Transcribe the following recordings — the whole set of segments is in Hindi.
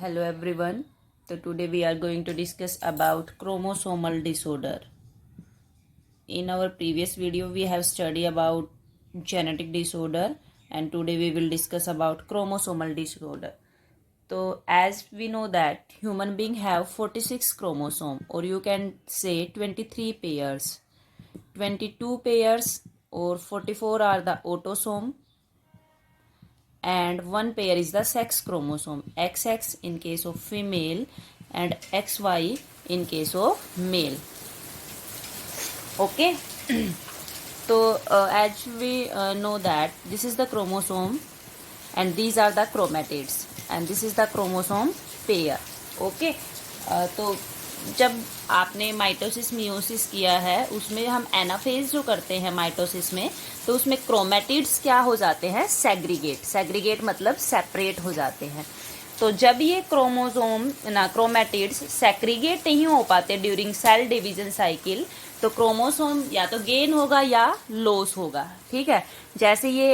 Hello everyone. So today we are going to discuss about chromosomal disorder. In our previous video we have studied about genetic disorder and today we will discuss about chromosomal disorder. So as we know that human being have 46 chromosome or you can say 23 pairs. 22 pairs or 44 are the autosome and one pair is the sex chromosome, XX in case of female and XY in case of male. Okay. So as we know that this is the chromosome and these are the chromatids and this is the chromosome pair. Okay. तो जब आपने माइटोसिस मियोसिस किया है उसमें हम एनाफेज जो करते हैं माइटोसिस में, तो उसमें क्रोमेटिड्स क्या हो जाते हैं, सेग्रीगेट मतलब सेपरेट हो जाते हैं. तो जब ये क्रोमेटिड्स सेग्रीगेट नहीं हो पाते ड्यूरिंग सेल डिवीजन साइकिल, तो क्रोमोसोम या तो गेन होगा या लॉस होगा. ठीक है, जैसे ये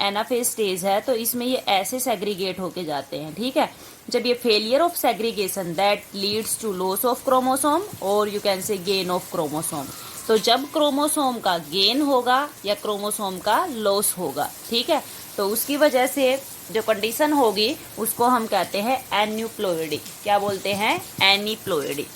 एनाफेज स्टेज है तो इसमें ये ऐसे सेग्रीगेट होके जाते हैं. ठीक है, जब ये failure of segregation that leads to loss of chromosome और you can say gain of chromosome. तो जब क्रोमोसोम का गेन होगा या क्रोमोसोम का लॉस होगा, ठीक है, तो उसकी वजह से जो कंडीशन होगी उसको हम कहते हैं एन्यूप्लॉइडी. क्या बोलते हैं, एनीप्लॉइडी.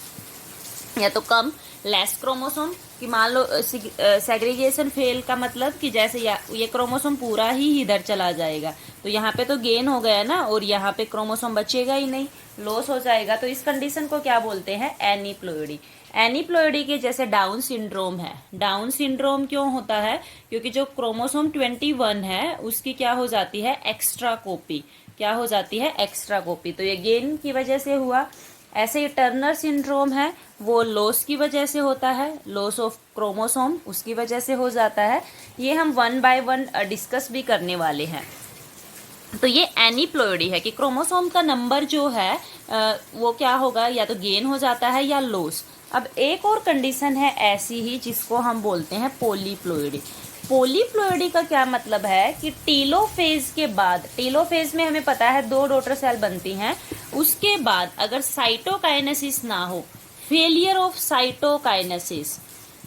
या तो कम लेस क्रोमोसोम कि मान लो सेग्रीगेशन फेल का मतलब कि जैसे ये क्रोमोसोम पूरा ही इधर चला जाएगा तो यहाँ पे तो गेन हो गया ना और यहाँ पे क्रोमोसोम बचेगा ही नहीं, लॉस हो जाएगा. तो इस कंडीशन को क्या बोलते हैं, एनीप्लॉइडी. एनीप्लॉइडी के जैसे डाउन सिंड्रोम है. डाउन सिंड्रोम क्यों होता है, क्योंकि जो क्रोमोसोम 21 है उसकी क्या हो जाती है, एक्स्ट्रा कॉपी. क्या हो जाती है, एक्स्ट्रा कॉपी. तो ये गेन की वजह से हुआ. ऐसे ही टर्नर सिंड्रोम है, वो लॉस की वजह से होता है, लॉस ऑफ क्रोमोसोम उसकी वजह से हो जाता है. ये हम वन बाय वन डिस्कस भी करने वाले हैं. तो ये एनीप्लॉइडी है कि क्रोमोसोम का नंबर जो है वो क्या होगा, या तो गेन हो जाता है या लॉस. अब एक और कंडीशन है ऐसी ही जिसको हम बोलते हैं पॉलीप्लॉइडी. पॉलीप्लॉइडी का क्या मतलब है कि टीलोफेज के बाद, टीलोफेज में हमें पता है 2 डॉटर सेल बनती हैं, उसके बाद अगर साइटोकाइनेसिस ना हो, फेलियर ऑफ साइटोकाइनेसिस,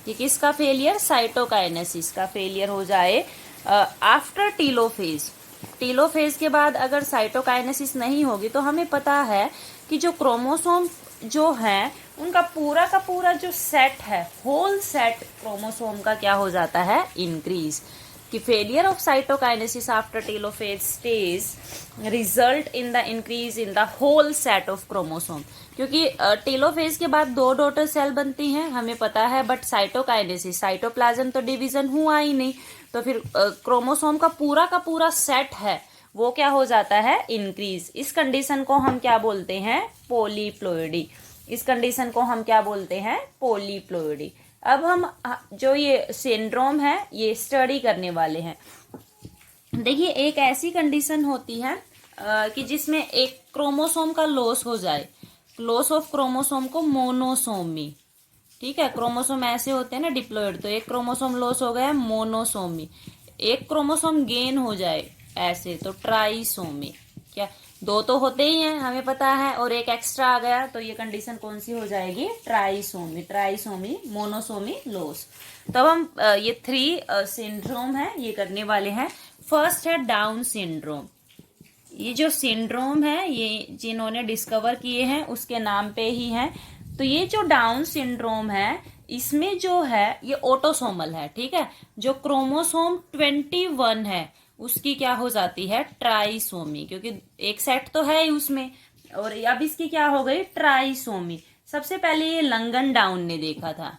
कि किसका फेलियर, साइटोकाइनेसिस का फेलियर हो जाए आफ्टर टीलोफेज. टीलोफेज के बाद अगर साइटोकाइनेसिस नहीं होगी तो हमें पता है कि जो क्रोमोसोम जो है उनका पूरा का पूरा जो सेट है, होल सेट क्रोमोसोम का क्या हो जाता है, इंक्रीज. कि failure of cytokinesis after telophase stage result in the increase in the whole set of chromosome. क्योंकि टेलोफेज के बाद 2 डॉटर सेल बनती हैं हमें पता है, बट साइटोकाइनेसिस, साइटोप्लाज्म तो डिवीजन हुआ ही नहीं, तो फिर क्रोमोसोम का पूरा सेट है वो क्या हो जाता है, इंक्रीज. इस कंडीशन को हम क्या बोलते हैं, पॉलीप्लॉइडी. इस कंडीशन को हम क्या बोलते हैं, पॉलीप्लॉइडी. अब हम जो ये सिंड्रोम है ये स्टडी करने वाले हैं. देखिए, एक ऐसी कंडीशन होती है कि जिसमें एक क्रोमोसोम का लॉस हो जाए, लॉस ऑफ क्रोमोसोम को मोनोसोमी. ठीक है, क्रोमोसोम ऐसे होते हैं ना डिप्लॉइड, तो एक क्रोमोसोम लॉस हो गया, मोनोसोमी. एक क्रोमोसोम गेन हो जाए ऐसे तो ट्राइसोमी. क्या, 2 तो होते ही हैं हमें पता है और एक एक्स्ट्रा आ गया तो ये कंडीशन कौन सी हो जाएगी, ट्राइसोमी. Trisomy, monosomy, loss. तो अब हम ये 3 सिंड्रोम है ये करने वाले हैं. फर्स्ट है डाउन सिंड्रोम. ये जो सिंड्रोम है ये जिन्होंने डिस्कवर किए हैं उसके नाम पे ही है. तो ये जो डाउन सिंड्रोम है इसमें जो है ये ऑटोसोमल है. ठीक है, जो क्रोमोसोम 21 है उसकी क्या हो जाती है, ट्राइसोमी, क्योंकि एक सेट तो है ही उसमें, और अब इसकी क्या हो गई, ट्राइसोमी. सबसे पहले ये लंगन डाउन ने देखा था.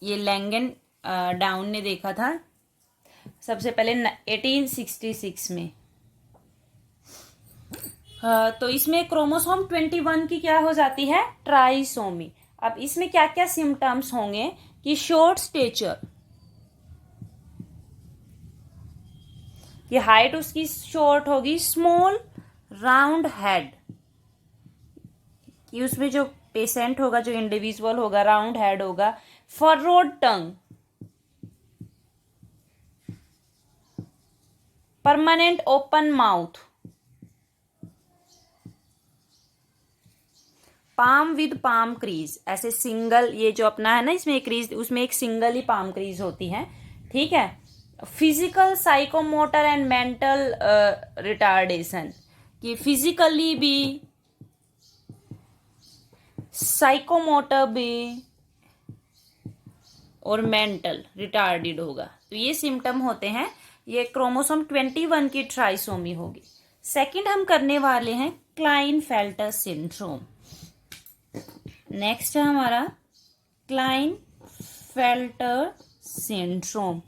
ये लैंगन डाउन ने देखा था सबसे पहले 1866 में. तो इसमें क्रोमोसोम 21 की क्या हो जाती है, ट्राइसोमी. अब इसमें क्या क्या सिम्टम्स होंगे कि शॉर्ट स्टेचर, कि हाइट उसकी शॉर्ट होगी, स्मॉल राउंड हेड, कि उसमें जो पेशेंट होगा, जो इंडिविजुअल होगा, राउंड हेड होगा, furrowed tongue, permanent open mouth, palm with palm crease, ऐसे सिंगल, ये जो अपना है ना इसमें एक क्रीज, उसमें एक सिंगल ही पाम क्रीज होती है, ठीक है। Physical, psychomotor and mental retardation, कि फिजिकली भी, साइकोमोटर भी और मेंटल रिटार्डेड होगा, तो ये सिम्टम होते हैं। ये क्रोमोसोम 21 की ट्राइसोमी होगी। सेकंड हम करने वाले हैं क्लाइनफेल्टर सिंड्रोम। नेक्स्ट है हमारा क्लाइनफेल्टर सिंड्रोम।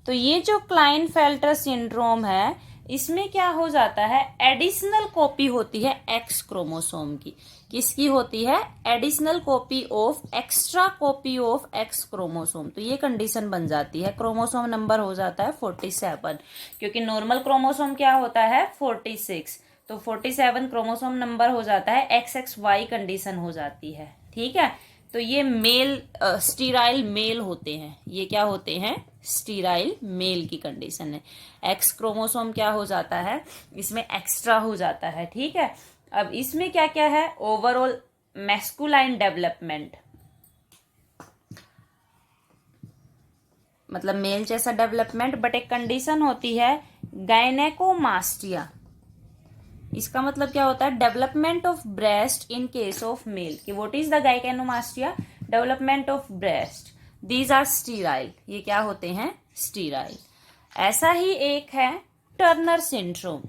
तो ये जो क्लाइनफेल्टर सिंड्रोम है, इसमें क्या हो जाता है, एडिशनल कॉपी होती है एक्स क्रोमोसोम की। किसकी होती है, additional copy of, extra copy of x chromosome. तो ये कंडीशन बन जाती है, क्रोमोसोम नंबर हो जाता है 47, क्योंकि नॉर्मल क्रोमोसोम क्या होता है 46, तो 47 क्रोमोसोम नंबर हो जाता है, XXY कंडीशन हो जाती है, ठीक है। तो ये मेल, स्टीराइल मेल होते हैं, ये क्या होते हैं, स्टीराइल मेल की कंडीशन है। एक्स क्रोमोसोम क्या हो जाता है, इसमें एक्स्ट्रा हो जाता है, ठीक है। अब इसमें क्या क्या है, ओवरऑल मैस्कुलाइन डेवलपमेंट, मतलब मेल जैसा डेवलपमेंट, बट एक कंडीशन होती है गायनेकोमास्टिया। इसका मतलब क्या होता है, development of breast in case of male, कि what is the gynaecomastia, development of breast, these are sterile, ये क्या होते हैं, स्टीराइल। ऐसा ही एक है टर्नर सिंड्रोम।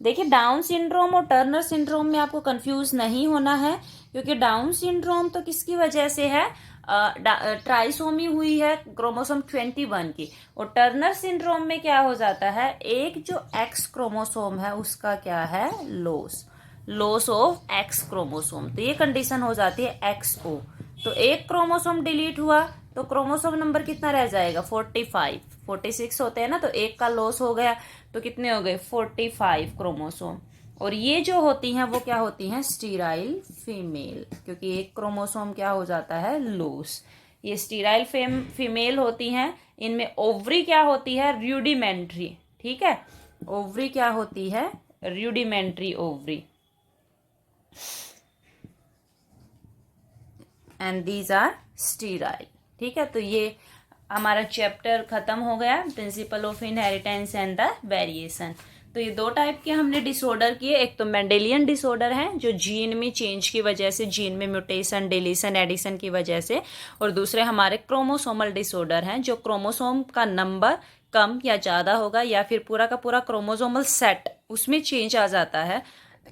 देखिए डाउन सिंड्रोम और टर्नर सिंड्रोम में आपको कंफ्यूज नहीं होना है, क्योंकि डाउन सिंड्रोम तो किसकी वजह से है, ट्राइसोमी हुई है क्रोमोसोम 21 की, और टर्नर सिंड्रोम में क्या हो जाता है, एक जो एक्स क्रोमोसोम है उसका क्या है, लॉस ऑफ एक्स क्रोमोसोम। तो ये कंडीशन हो जाती है XO। तो एक क्रोमोसोम डिलीट हुआ तो क्रोमोसोम नंबर कितना रह जाएगा, 45, 46 होते हैं ना, तो एक का लॉस हो गया, तो कितने हो गए 45 क्रोमोसोम। और ये जो होती हैं वो क्या होती हैं, स्टीराइल फीमेल, क्योंकि एक क्रोमोसोम क्या हो जाता है, लॉस। ये स्टीराइल फीमेल होती हैं, इनमें ओवरी क्या होती है, रूडिमेंट्री, ठीक है। ओवरी क्या होती है, rudimentary ovary, and these are sterile, ठीक है। तो ये हमारा चैप्टर खत्म हो गया, principle of inheritance and the variation. तो ये दो टाइप के हमने डिसऑर्डर किए, एक तो मेंडेलियन डिसऑर्डर है जो जीन में चेंज की वजह से, जीन में म्यूटेशन, डिलीशन, एडिशन की वजह से, और दूसरे हमारे क्रोमोसोमल डिसऑर्डर हैं जो क्रोमोसोम का नंबर कम या ज़्यादा होगा, या फिर पूरा का पूरा क्रोमोसोमल सेट उसमें चेंज आ जाता है,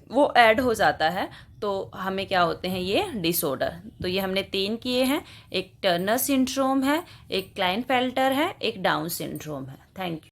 वो ऐड हो जाता है, तो हमें क्या होते हैं ये डिसऑर्डर। तो ये हमने 3 किए हैं, एक टर्नर सिंड्रोम है, एक क्लाइनफेल्टर है, एक डाउन सिंड्रोम है। Thank you.